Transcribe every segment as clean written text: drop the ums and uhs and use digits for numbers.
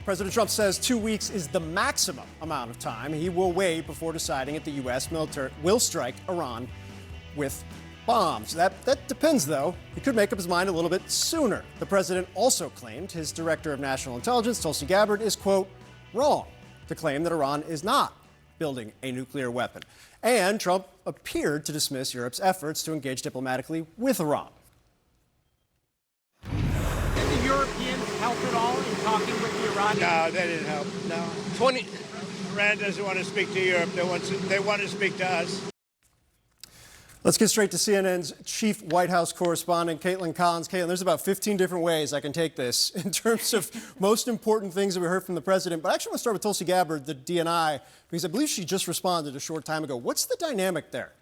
President Trump says 2 weeks is the maximum amount of time he will wait before deciding if the U.S. military will strike Iran with bombs. That depends, though. He could make up his mind a little bit sooner. The president also claimed his director of national intelligence, Tulsi Gabbard, is, quote, wrong to claim that Iran is not building a nuclear weapon. And Trump appeared to dismiss Europe's efforts to engage diplomatically with Iran. Did the Europeans help at all in talking with the Iranians? No, they didn't help. No. Iran doesn't want to speak to Europe. They want to speak to us. Let's get straight to CNN's chief White House correspondent, Caitlin Collins. Caitlin, there's about 15 different ways I can take this in terms of most important things that we heard from the president. But I actually want to start with Tulsi Gabbard, the DNI, because I believe she just responded a short time ago. What's the dynamic there?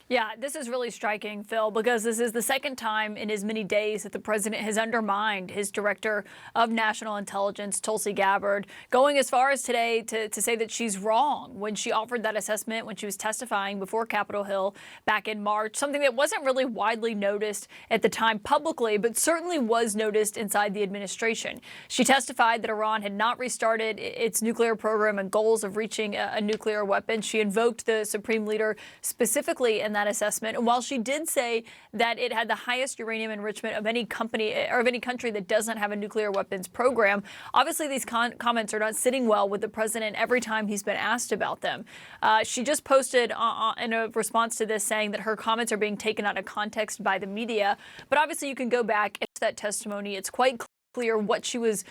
Yeah, this is really striking, Phil, because this is the second time in as many days that the president has undermined his director of national intelligence, Tulsi Gabbard, going as far as today to say that she's wrong when she offered that assessment when she was testifying before Capitol Hill back in March, something that wasn't really widely noticed at the time publicly, but certainly was noticed inside the administration. She testified that Iran had not restarted its nuclear program and goals of reaching a nuclear weapon. She invoked the supreme leader specifically in that assessment. And while she did say that it had the highest uranium enrichment of any company or of any country that doesn't have a nuclear weapons program, obviously these comments are not sitting well with the president every time he's been asked about them. She just posted in a response to this saying that her comments are being taken out of context by the media. But obviously you can go back and that testimony. It's quite clear what she was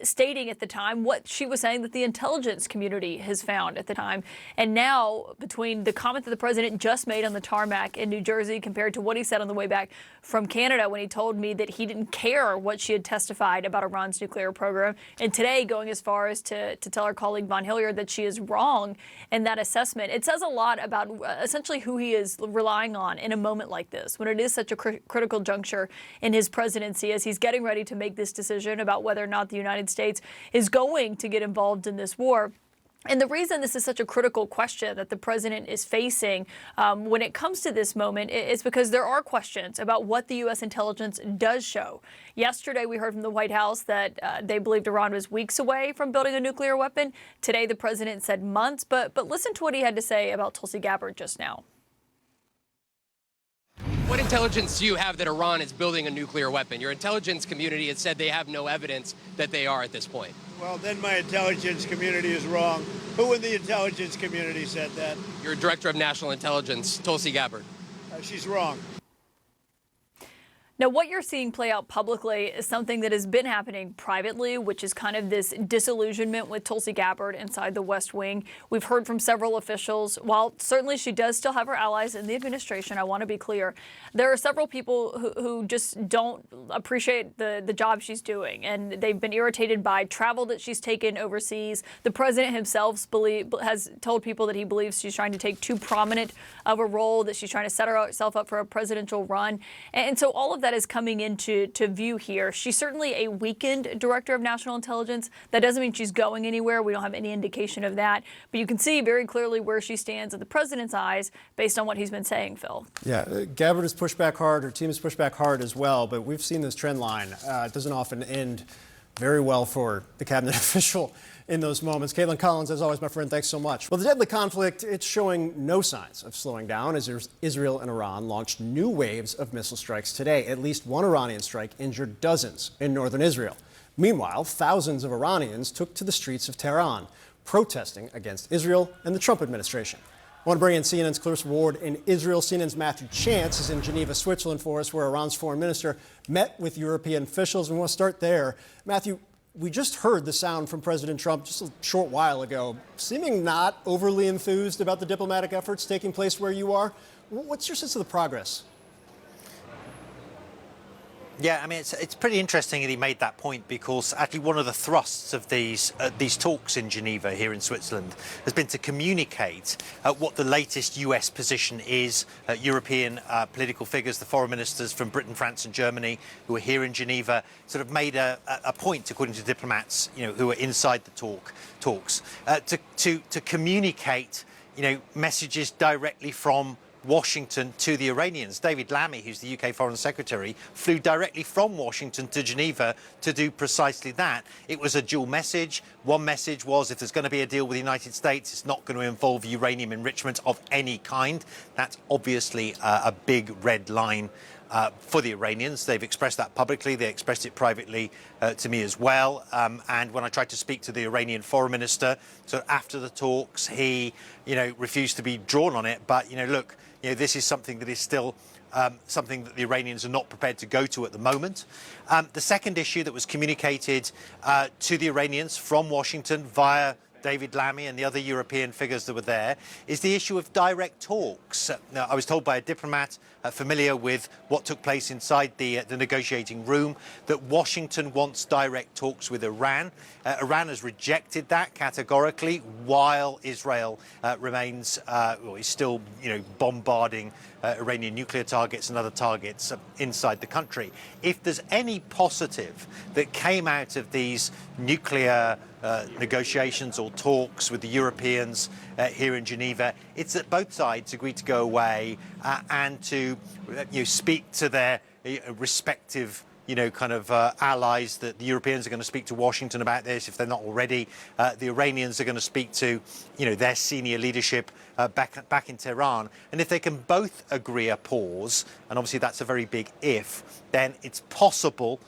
stating at the time, what she was saying that the intelligence community has found at the time. And now, between the comment that the president just made on the tarmac in New Jersey compared to what he said on the way back from Canada when he told me that he didn't care what she had testified about Iran's nuclear program, and today going as far as to tell our colleague Von Hilliard that she is wrong in that assessment, it says a lot about essentially who he is relying on in a moment like this, when it is such a critical juncture in his presidency as he's getting ready to make this decision about whether or not the United States is going to get involved in this war. And the reason this is such a critical question that the president is facing when it comes to this moment is because there are questions about what the U.S. intelligence does show. Yesterday, we heard from the White House that they believed Iran was weeks away from building a nuclear weapon. Today, the president said months. But listen to what he had to say about Tulsi Gabbard just now. What intelligence do you have that Iran is building a nuclear weapon? Your intelligence community has said they have no evidence that they are at this point. Well, then my intelligence community is wrong. Who in the intelligence community said that? Your director of national intelligence, Tulsi Gabbard. She's wrong. Now, what you're seeing play out publicly is something that has been happening privately, which is kind of this disillusionment with Tulsi Gabbard inside the West Wing. We've heard from several officials. While certainly she does still have her allies in the administration, I want to be clear, there are several people who just don't appreciate the job she's doing. And they've been irritated by travel that she's taken overseas. The president himself has told people that he believes she's trying to take too prominent of a role, that she's trying to set herself up for a presidential run. And so all of that is coming into view here. She's certainly a weakened director of national intelligence. That doesn't mean she's going anywhere. We don't have any indication of that. But you can see very clearly where she stands in the president's eyes based on what he's been saying, Phil. Yeah, Gabbard has pushed back hard. Her team has pushed back hard as well. But we've seen this trend line. It doesn't often end very well for the cabinet official in those moments. Caitlin Collins, as always, my friend, thanks so much. Well, the deadly conflict, it's showing no signs of slowing down as Israel and Iran launched new waves of missile strikes today. At least one Iranian strike injured dozens in northern Israel. Meanwhile, thousands of Iranians took to the streets of Tehran, protesting against Israel and the Trump administration. I want to bring in CNN's Clarissa Ward in Israel. CNN's Matthew Chance is in Geneva, Switzerland for us, where Iran's foreign minister met with European officials. We want to start there. Matthew, we just heard the sound from President Trump just a short while ago, seeming not overly enthused about the diplomatic efforts taking place where you are. What's your sense of the progress? Yeah, I mean, it's pretty interesting that he made that point, because actually one of the thrusts of these talks in Geneva here in Switzerland has been to communicate what the latest US position is. European political figures, the foreign ministers from Britain, France and Germany who are here in Geneva sort of made a point, according to diplomats, who are inside the talks, to communicate, messages directly from Washington to the Iranians. David Lammy, who's the UK Foreign Secretary, flew directly from Washington to Geneva to do precisely that. It was a dual message. One message was if there's going to be a deal with the United States, it's not going to involve uranium enrichment of any kind. That's obviously a big red line for the Iranians. They've expressed that publicly. They expressed it privately to me as well. And when I tried to speak to the Iranian foreign minister, so after the talks, he, refused to be drawn on it. But, look, this is something that is still something that the Iranians are not prepared to go to at the moment. The second issue that was communicated to the Iranians from Washington via David Lammy and the other European figures that were there is the issue of direct talks. Now, I was told by a diplomat familiar with what took place inside the negotiating room that Washington wants direct talks with Iran. Iran has rejected that categorically, while Israel remains, is still, bombarding Iranian nuclear targets and other targets inside the country. If there's any positive that came out of these nuclear negotiations or talks with the Europeans here in Geneva, it's that both sides agreed to go away and to speak to their respective allies. That the Europeans are going to speak to Washington about this if they're not already. The Iranians are going to speak to their senior leadership back in Tehran. And if they can both agree a pause, and obviously that's a very big if, then it's possible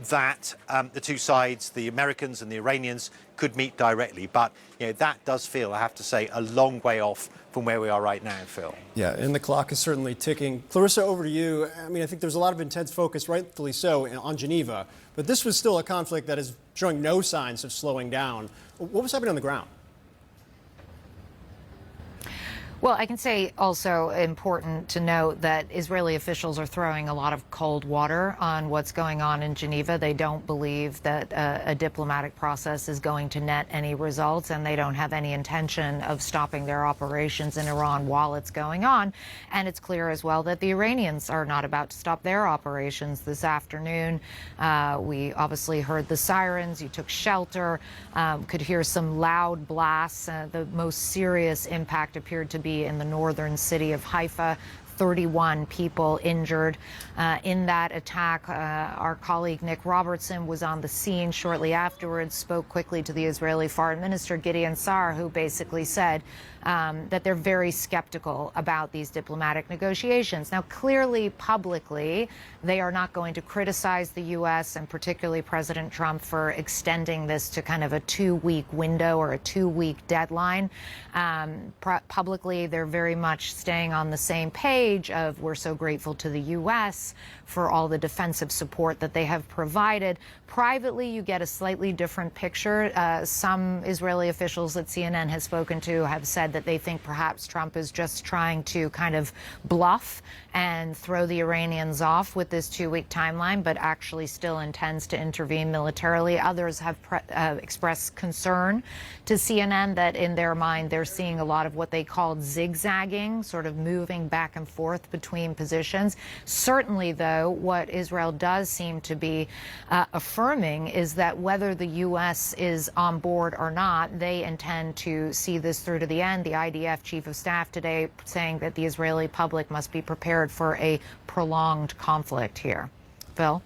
that the two sides, the Americans and the Iranians, could meet directly. But that does feel, I have to say, a long way off from where we are right now, Phil. Yeah, and the clock is certainly ticking. Clarissa, over to you. I think there's a lot of intense focus, rightfully so, on Geneva. But this was still a conflict that is showing no signs of slowing down. What was happening on the ground? Well, I can say also important to note that Israeli officials are throwing a lot of cold water on what's going on in Geneva. They don't believe that a diplomatic process is going to net any results, and they don't have any intention of stopping their operations in Iran while it's going on. And it's clear as well that the Iranians are not about to stop their operations this afternoon. We obviously heard the sirens. You took shelter, could hear some loud blasts. The most serious impact appeared to be in the northern city of Haifa. 31 people injured in that attack. Our colleague Nick Robertson was on the scene shortly afterwards, spoke quickly to the Israeli Foreign Minister Gideon Sa'ar, who basically said that they're very skeptical about these diplomatic negotiations. Now, clearly, publicly, they are not going to criticize the U.S. and particularly President Trump for extending this to kind of a 2-week window or a 2-week deadline. Publicly, they're very much staying on the same page of we're so grateful to the U.S. for all the defensive support that they have provided. Privately, you get a slightly different picture. Some Israeli officials that CNN has spoken to have said that they think perhaps Trump is just trying to kind of bluff and throw the Iranians off with this 2-week timeline, but actually still intends to intervene militarily. Others have expressed concern to CNN that in their mind they're seeing a lot of what they called zigzagging, sort of moving back and forth between positions. Certainly, though, what Israel does seem to be affirming is that whether the U.S. is on board or not, they intend to see this through to the end. The IDF chief of staff today saying that the Israeli public must be prepared for a prolonged conflict here. Phil?